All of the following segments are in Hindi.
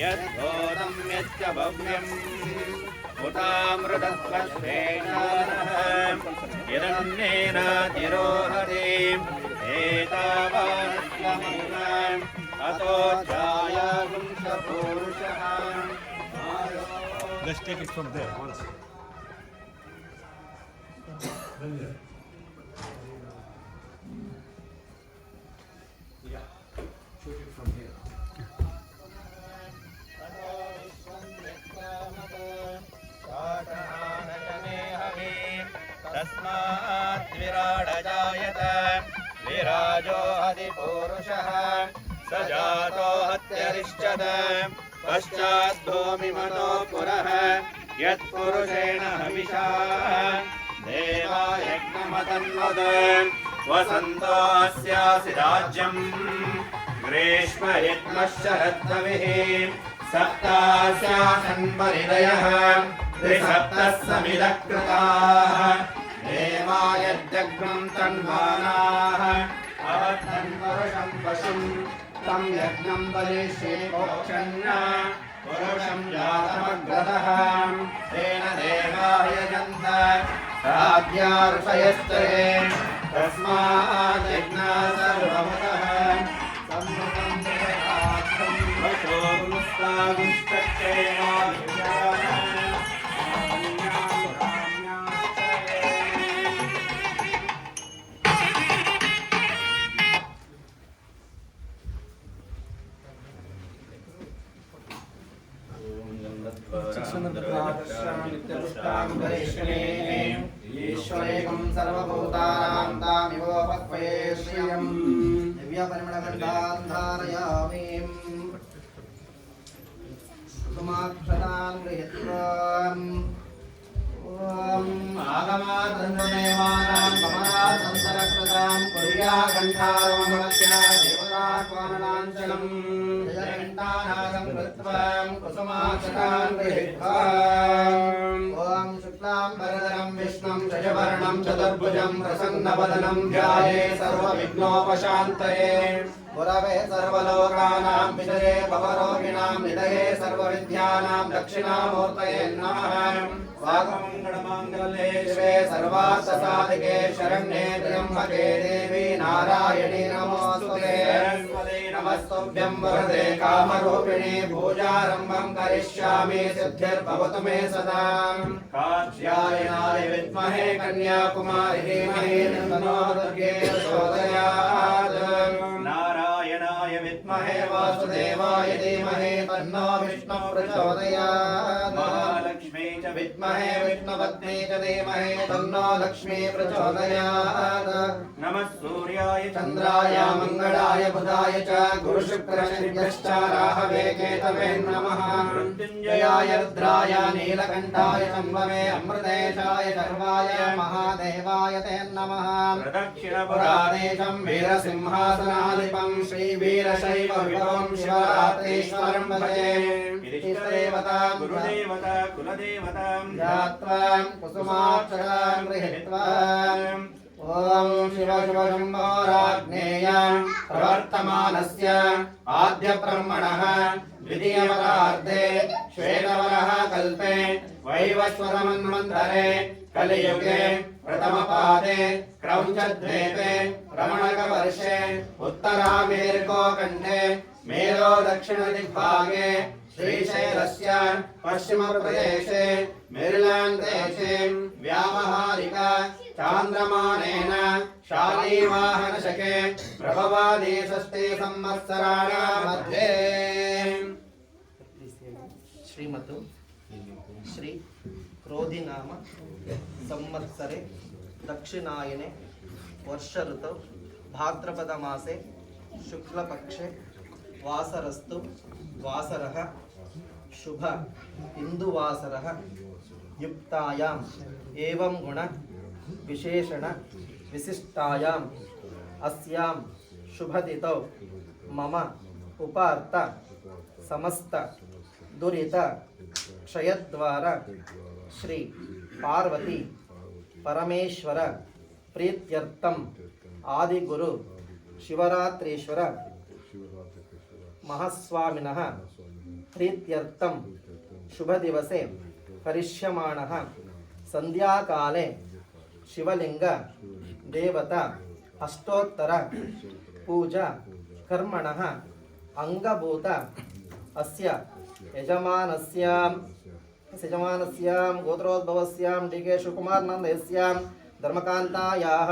यद्भूतं यच्च भव्यम् उतामृतत्वस्तेन यदन्नेन तिरोहति एतावानस्वमेव अतो ध्यायागुंसपूरुषः. Let's take it from there once. Yeah, shoot it from here. तस्मात् विराड जायत विराजो अधिपूरुषः स जातो हत्यरिष्यत पश्चात् भूमिमतो पुरः यत्पुरुषेण हविषा देवा यज्ञमतन्वद वसन्तो अस्यासि राज्यम् ग्रीष्म शरद्भविः सप्तास्यासन् परिदयः त्रिसप्तः समिदः कृताः देवा यज्ञम् तन्वानाः अवद्धन् पुरुषं पशुम् तं यज्ञं बलिष्ये मोक्षन्न पुरुषं जातमग्रतः तेन देवा यजन्त साध्या ऋषयस्तरे तस्मात् यज्ञः सर्वमतः सम्मतं जगदार्थं ईश्वरेकं सर्वभूतानां तामिवोपक्वये श्रियं दिव्यपरिमलगन्धान् धारयामि कुसुमाक्षतान् गृहीत्वा ॐ आगमादन्वदेवानां कमलासन्तरकृतां कुर्याकण्ठारोमवत्या देवताक्वानलाञ्चलम् जयघण्टानादं कृत्वा कुसुमाक्षतान् गृहीत्वा ॐ शुक्लां वरदरं विष्णुं शशिवर्णं चतुर्भुजं प्रसन्नवदनं ध्याये सर्वविघ्नोपशान्तये गुरवे सर्वलोकानां विजये भवरोगिणां निधये सर्वविद्यानां दक्षिणामूर्तये नमः। वागमङ्गलमाङ्गल्ये शिवे सर्वार्थसाधिके शरण्ये त्र्यम्बके देवी नारायणी नमोस्तुते नमस्तुभ्यं वरदे कामरूपिणी पूजारम्भं करिष्यामि सिद्धिर्भवतु मे सदा कात्यायनाय विद्महे कन्याकुमारी धीमहि तन्नो दुर्गे प्रचोदयात् नारायणाय विद्महे वासुदेवाय धीमहि तन्नो विष्णुः प्रचोदयात् महालक्ष्मी च विद्महे विष्णुपत्नी च धीमहि तन्नो लक्ष्मी प्रचोदयात् नमः सूर्याय चन्द्राय मङ्गलाय बुधाय च गुरुशुक्रशनिभ्यश्च राहवे केतवे नमः मृत्युञ्जयाय रुद्राय नीलकण्ठाय शम्भवे अमृतेशाय शर्वाय महादेवाय ते नमः प्रदक्षिणपुरादेशं वीरसिंहासनाधिपं श्रीवीरशैव विभवं शिवरात्रीश्वरं भजे इष्टदेवता गुरुदेवता कुलदेवतां ध्यात्वा कुसुमाक्षरां गृहीत्वा ॐ शिव शिव शम्भो राज्ञेयं प्रवर्तमानस्य आद्यब्रह्मणः द्वितीयवरार्धे श्वेतवरः कल्पे वैवस्वतमन्वन्तरे कलियुगे प्रथमपादे क्रौञ्चद्वीपे रमणकवर्षे उत्तरामेरिकोखण्डे मेरो दक्षिणदिग्भागे श्रीशैलस्य पश्चिमप्रदेशे मेरिल्याण्ड् देशे व्यावहारिक चान्द्रमानेन शालीवाहनशके प्रभवादि षष्ठे संवत्सराणां मध्ये श्रीमतु श्री क्रोधिनाम संवत्सरे दक्षिणायने वर्ष ऋतौ भाद्रपद मासे शुक्लपक्षे वासरस्तु वासरः शुभ इंदुवासरः युक्तायाम् एवं गुण विशेषण विशिष्टायाम् अस्यां शुभतिथौ मम उपार्थ समस्त दुरित क्षयद्वारा श्री पार्वती परमेश्वर प्रीत्यर्थम आदिगुरु शिवरात्रीश्वर महस्वामिनः प्रीत्यर्थं शुभदिवसे करिष्यमाणः संध्याकाले शिवलिंग देवता अष्टोत्तर पूजा कर्मणः अंगभूत अस्य यजमानस्यां गोत्रोद्भवस्यां डी.के. शिवकुमार नंदयस्यां धर्मकान्तायाः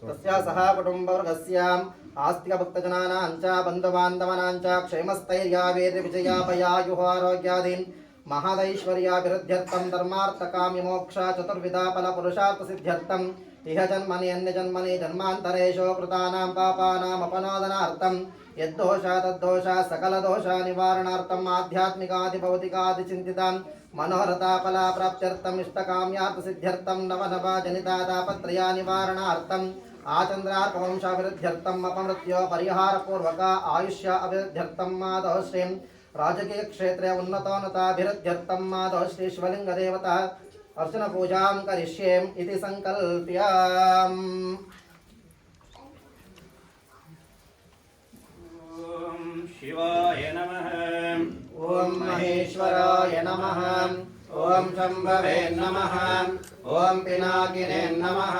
तस्याः सह कुटुम्बवर्गस्याम् आस्तिकभक्तजनानां च बन्धुबान्धवानां च क्षेमस्थैर्यावीर्यविजयापयायुः आरोग्यादीन् महदैश्वर्याभिवृद्ध्यर्थं धर्मार्थकाम्यमोक्ष चतुर्विधा फलपुरुषार्थसिद्ध्यर्थं इह जन्मनि अन्यजन्मनि जन्मान्तरेषु कृतानां पापानाम् अपनोदनार्थं यद्दोषा तद्दोषा सकलदोषा निवारणार्थम् आध्यात्मिकादिभौतिकादिचिन्तितां मनोरथाफला प्राप्त्यर्थम् इष्टकाम्यार्थसिद्ध्यर्थं नवनवजनितातापत्रया निवारणार्थम् आचन्द्रार्कवंशाभिवृद्ध्यर्थम् अपमृत्यो परिहारपूर्वक आयुष्य अभिवृद्ध्यर्थं माधव श्रीं राजकीय क्षेत्रे उन्नतोन्नताभिवृद्ध्यर्थं माधव श्री शिवलिंग देवता अर्चन पूजां करिष्ये इति संकल्प्य ॐ शिवाय नमः। ओम महेश्वराय नमः। ओम शंभवे नमः। ओम पिनाकिने नमः।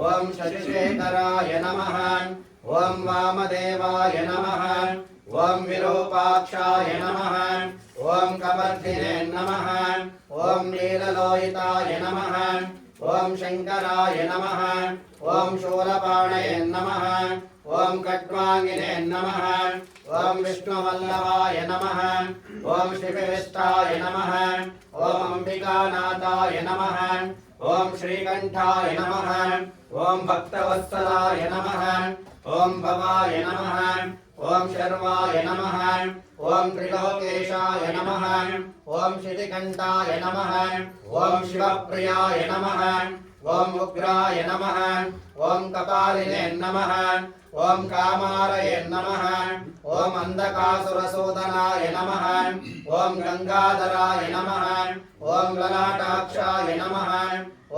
ओम शशिशेखराय नमः। ओम वामदेवाय नमः। ओम विरूपाक्षाय नमः। ओम कपर्दिने नमः। ओम नीललोहिताय नमः। ओम शंकराय नमः। ओम शूलपाणये नमः। ओम खट्वांगिने नमः। ओम विष्णुवल्लभाय नमः। ओम श्रीविष्टाय नमः। ओम अंबिकानाथाय नमः। ओम श्रीकंठाय नमः। ओम भक्तवत्सलाय नमः। ओम भवाय नमः। ओम शर्वाय नमः। ओम त्रिलोकेशाय नमः। ओम श्रीकंठाय नमः। ओम शिवप्रियाय नमः। ओम उग्राय नमः। ओम कपालिने नमः। ओम कामारये नमः। ओम अंधकासुरसूदनाय नमः। ओम गंगाधराय नमः। ओम ललाटाक्षाय नमः।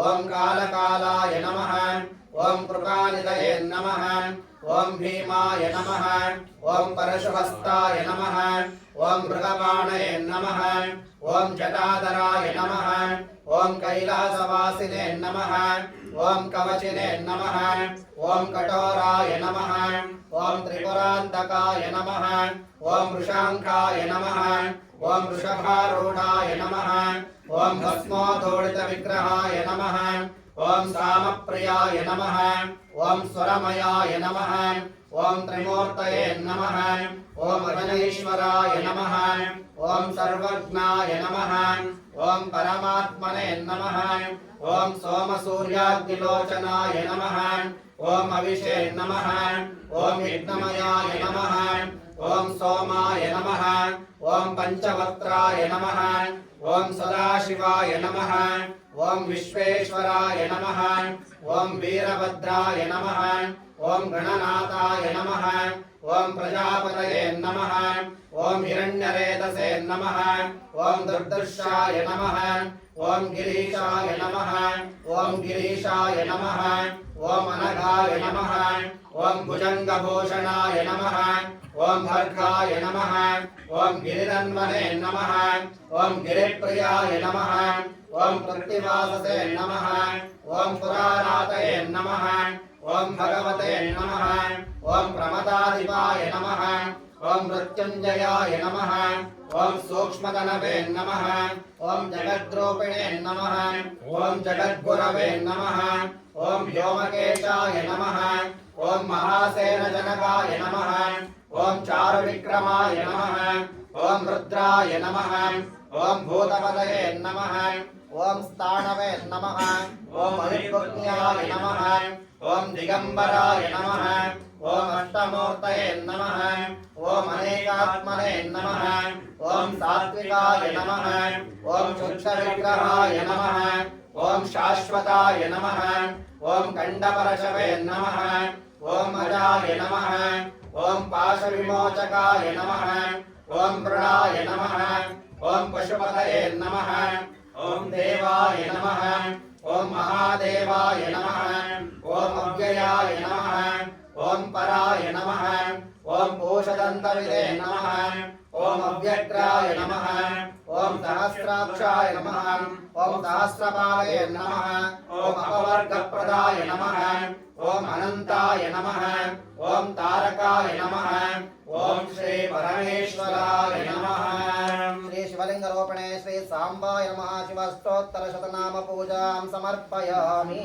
ओम कालकालाय नमः। ओम कृपानिधये नमः। ओम भीमाय नमः। ओम परशुहस्ताय नमः। ओम मृगपाणये नमः। ओम जटाधराय नमः। ओम कैलासवासिने नमः। ओम कवचिने नमः। ओम कठोराय नमः। ओम त्रिपुरान्तकाय नमः। ओम वृषांकाय नमः। ओम वृषभारूढाय नमः। ओम भस्मोदोडितविग्रहाय नमः। ओम सामप्रियाय नमः। ओम स्वरमयाय नमः। ओम त्रिमूर्तये नमः। ओम अजनेश्वराय नमः। ओम सर्वज्ञाय नमः। ओम परमात्मने नमः। ओम सोमसूर्याग्निलोचनाय नमः। ओम अविषे नमः। ओम यज्ञमयाय नमः। ओम सोमाय नमः। ओम पंचवक्त्राय नमः। ओम सदाशिवाय नमः। ओम विश्वेश्वराय नमः। ओम वीरभद्राय नमः। ओम गणनाथाय नमः। ओम प्रजापतये नमः। ओम हिरण्यरेतसे नमः। ओम दुर्दर्शाय नमः। ओम गिरीशाय नमः। ओम गिरीशाय नमः। ओम अनघाय नमः। ओम भुजंगभूषणाय नमः। ओम भर्गाय नमः। ओम गिरिरन्वने नमः। ओम गिरिप्रियाय नमः। ओम प्रतिवाससे नमः। ओम पुराणातये नमः। ओम भगवते नमः। ओम प्रमदाधिपाय नमः। ओम मृत्युंजयाय नमः। ओम सूक्ष्मतनवे नमः। ओम जगद्रूपिणे नमः। ओम जगद्गुरवे नमः। ओम व्योमकेशाय नमः। ओम महासेनजनकाय नमः। ओम चारुविक्रमाय नमः। ओम रुद्राय नमः। ओम भूतपतये नमः। ओम स्थाणवे नमः। ओम अभिपुण्याय नमः। ओम दिगंबराय नमः। ओम अष्टमूर्तये नमः। ओम अनेकात्मने नमः। ओम सात्विकाय नमः। ओम शुद्धविग्रहाय नमः। ओम शाश्वताय नमः। ओम कंडपरशवे नमः। ओम अजाय नमः। ओम पाशविमोचकाय नमः। ओम मृडाय नमः। ओम पशुपतये नमः। ओम देवाय नमः। ओम महादेवाय नमः। ओम अव्ययाय नमः। ओम पराय नमः। ॐ पूषदन्तविदे नमः ॐ अव्यग्राय नमः ॐ सहस्राक्षाय नमः ॐ सहस्रपालये नमः ॐ अपवर्गप्रदाय नमः ॐ अनन्ताय नमः ॐ तारकाय नमः ॐ श्री परमेश्वराय नमः श्री शिवलिंगरोपणे श्री सांबाय नमः शिवस्तोत्तरशतनाम पूजां समर्पयामि।